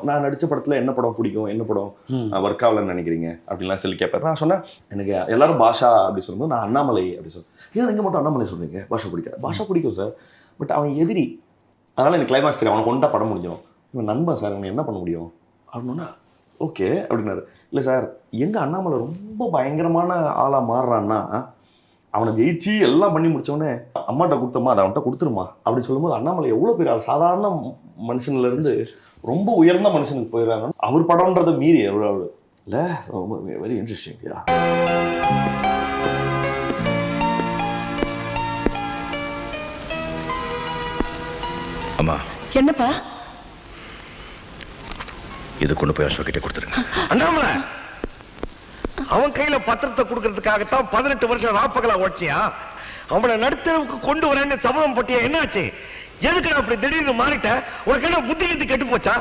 நான் நடிச்ச படத்துல என்ன படம் பிடிக்கும், என்ன படம் ஒர்க் ஆகலன்னு நினைக்கிறீங்க அப்படின்லாம் சொல்லி கேட்பாரு. நான் சொன்னேன் எனக்கு எல்லாரும் பாஷா அப்படி சொல்லும்போது நான் அண்ணாமலை அப்படி சொல்லுவேன். ஏன் இங்கே மட்டும் அண்ணாமலை சொல்றீங்க? பாஷா பிடிக்காது. பாஷா பிடிக்கும் சார், பட் அவன் எதிரி, அதனால எனக்கு கிளைமாக்ஸ் தெரியும், அவனை கொண்டா படம் முடிஞ்சிடும். இவன் நண்பன் சார், அவனை என்ன பண்ண முடியும் அப்படின்னா ஓகே அப்படின்னாரு. இல்லை சார், எங்க அண்ணாமலை ரொம்ப பயங்கரமான ஆளா மாறுறான்னா அவனை ஜெயிச்சு எல்லாம் பண்ணி முடிச்சோடனே அம்மாட்ட கொடுத்தம்மா அதை அவன்கிட்ட கொடுத்துருமா அப்படின்னு சொல்லும்போது அண்ணாமலை எவ்வளோ பெரிய ஆள், சாதாரண மனுஷன்ல இருந்து ரொம்ப உயர்ந்த மனுஷனுக்கு போயிடுறாங்க. அவர் படம்ன்றதை மீறி எவ்வளோ இல்லை, ரொம்ப வெரி இன்ட்ரெஸ்டிங். அம்மா என்னப்பா இது கொண்டு போய் அசோக் கிட்ட கொடுத்துருங்க. அண்ணாமலை அவன் கையில பத்திரத்தை கொடுக்கறதுக்காகத்தான் 18 வருஷம் ராப்பகலா ஓட்சியா? அவனை நடுத்தரவுக்கு கொண்டு வரேன்னு சபதம் போட்டியா? என்னாச்சு? எதுக்கு அப்படி திடீர்னு மாறிட்ட? உனக்கு என்ன புத்தி கெட்டு போச்சா?